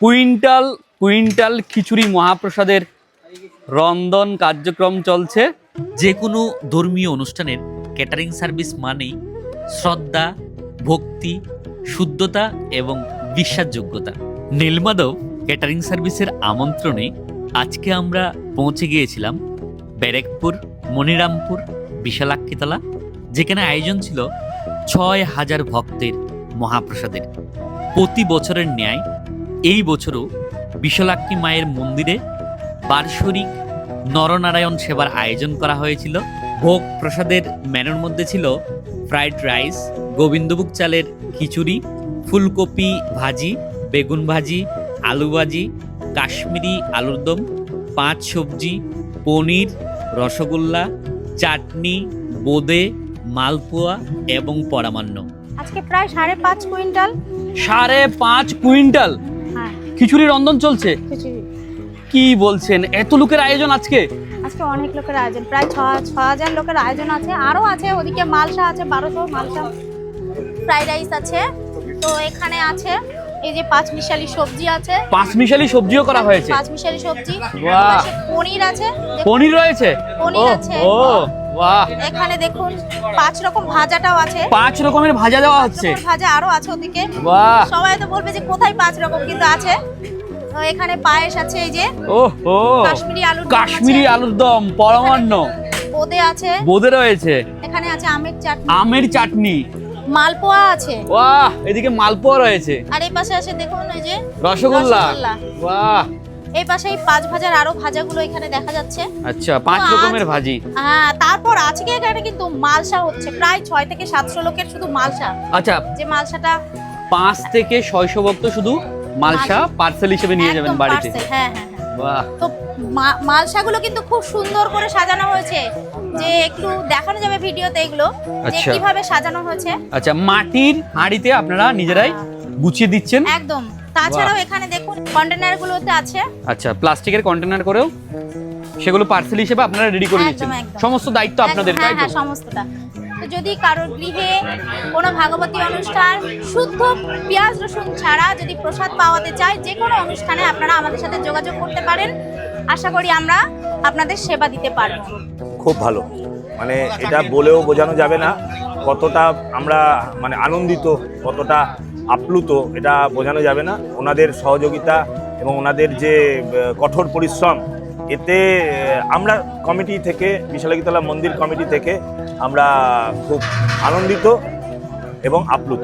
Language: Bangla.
কুইন্টাল কুইন্টাল খিচুড়ি মহাপ্রসাদের রন্ধন কার্যক্রম চলছে। যে কোনো ধর্মীয় অনুষ্ঠানের ক্যাটারিং সার্ভিস মানেই শ্রদ্ধা, ভক্তি, শুদ্ধতা এবং বিশ্বাসযোগ্যতা। নীলমাধব ক্যাটারিং সার্ভিসের আমন্ত্রণে আজকে আমরা পৌঁছে গিয়েছিলাম ব্যারেকপুর মনিরামপুর বিশালাক্ষীতলা, যেখানে আয়োজন ছিল ৬,০০০ ভক্তের মহাপ্রসাদের। প্রতি বছরের ন্যায় এই বছরও বিশালাক্ষী মায়ের মন্দিরে বার্ষিক নরনারায়ণ সেবার আয়োজন করা হয়েছিল। ভোগ প্রসাদের মেনুর মধ্যে ছিল ফ্রাইড রাইস, গোবিন্দভোগ চালের খিচুড়ি, ফুলকপি ভাজি, বেগুন ভাজি, আলু ভাজি, কাশ্মীরি আলুর দম, 5 সবজি, পনির, রসগোল্লা, চাটনি, বোঁদে, মালপোয়া এবং পরামান্ন। আজকে প্রায় 5.5 কুইন্টাল 5.5 কুইন্টাল হ্যাঁ খিচুড়ি রন্ধন চলছে। খিচুড়ি। কি বলছেন, এত লোকের আয়োজন আজকে? আজকে অনেক লোকের আয়োজন, প্রায় 6,000 লোকের আয়োজন আছে। আরো আছে, ওদিকে মালসা আছে 1200 মালসা, ফ্রাইড রাইস আছে। তো এখানে আছে এই যে 5 মিশালি সবজি আছে, 5 মিশালি সবজিও করা হয়েছে। 5 মিশালি সবজি। বাহ। পাশে পনির আছে, পনির রয়েছে। পনির আছে। ও বাহ, এখানে দেখুন 5 রকম ভাজাটাও আছে। 5 রকমের ভাজা দেওয়া হচ্ছে। ভাজা আরো আছে ওদিকে। বাহ, সবাই তো বলবে যে কোথায় 5 রকম, কিন্তু আছে। তো এখানে পায়েস আছে, এই যে ও কাশ্মীরি আলুর দম, পরমান্ন, বোঁদে আছে, বোঁদে রয়েছে। এখানে আছে আমের চাটনি, আমের চাটনি, মালপোয়া আছে। বাহ, এদিকে মালপোয়া রয়েছে। আর এই পাশে আছে দেখুন এই যে রসগোল্লা। বাহ, এই পাশে এই 5 ভাজার আরো ভাজাগুলো এখানে দেখা যাচ্ছে। আচ্ছা, 5 রকমের ভাজি। হ্যাঁ, তারপর আজকে এখানে কিন্তু মালসা হচ্ছে, প্রায় 6 থেকে 700 লোকের শুধু মালসা। আচ্ছা, যে মালসাটা 5 থেকে 600 ভক্ত শুধু মালসা পার্সেল হিসেবে নিয়ে যাবেন একদম বাড়িতে। parcel, হ্যাঁ হ্যাঁ হ্যাঁ। বাহ, তো মালসাগুলো কিন্তু খুব সুন্দর করে সাজানো হয়েছে, যে একটু দেখানো যাবে ভিডিওতে এগুলো যে আচ্ছা। কিভাবে সাজানো হয়েছে। আচ্ছা, মাটির হাঁড়িতে আপনারা নিজেরাই গুছিয়ে দিচ্ছেন। একদম। তাছাড়াও এখানে দেখুন কন্টেনার গুলোতে আছে। আচ্ছা, প্লাস্টিকের কন্টেনার করেও সেগুলো পার্সেল হিসেবে আপনারা রেডি করে একদম, দিচ্ছেন। একদম। সমস্ত দায়িত্ব আপনাদের, হ্যাঁ তাই তো? হ্যাঁ, সমস্তটা। তো যদি কারোর গৃহে কোনো ভাগবতী অনুষ্ঠান শুদ্ধ পেঁয়াজ রসুন ছাড়া যদি প্রসাদ পাওয়াতে চায়, যে কোনো অনুষ্ঠানে আপনারা আমাদের সাথে যোগাযোগ করতে পারেন। আশা করি আমরা আপনাদের সেবা দিতে পারব। খুব ভালো, মানে এটা বলেও বোঝানো যাবে না কতটা আমরা মানে আনন্দিত, কতটা আপ্লুত, এটা বোঝানো যাবে না। ওনাদের সহযোগিতা এবং ওনাদের যে কঠোর পরিশ্রম, এতে আমরা কমিটি থেকে, বিশালাক্ষীতলা মন্দির কমিটি থেকে আমরা খুব আনন্দিত এবং আপ্লুত।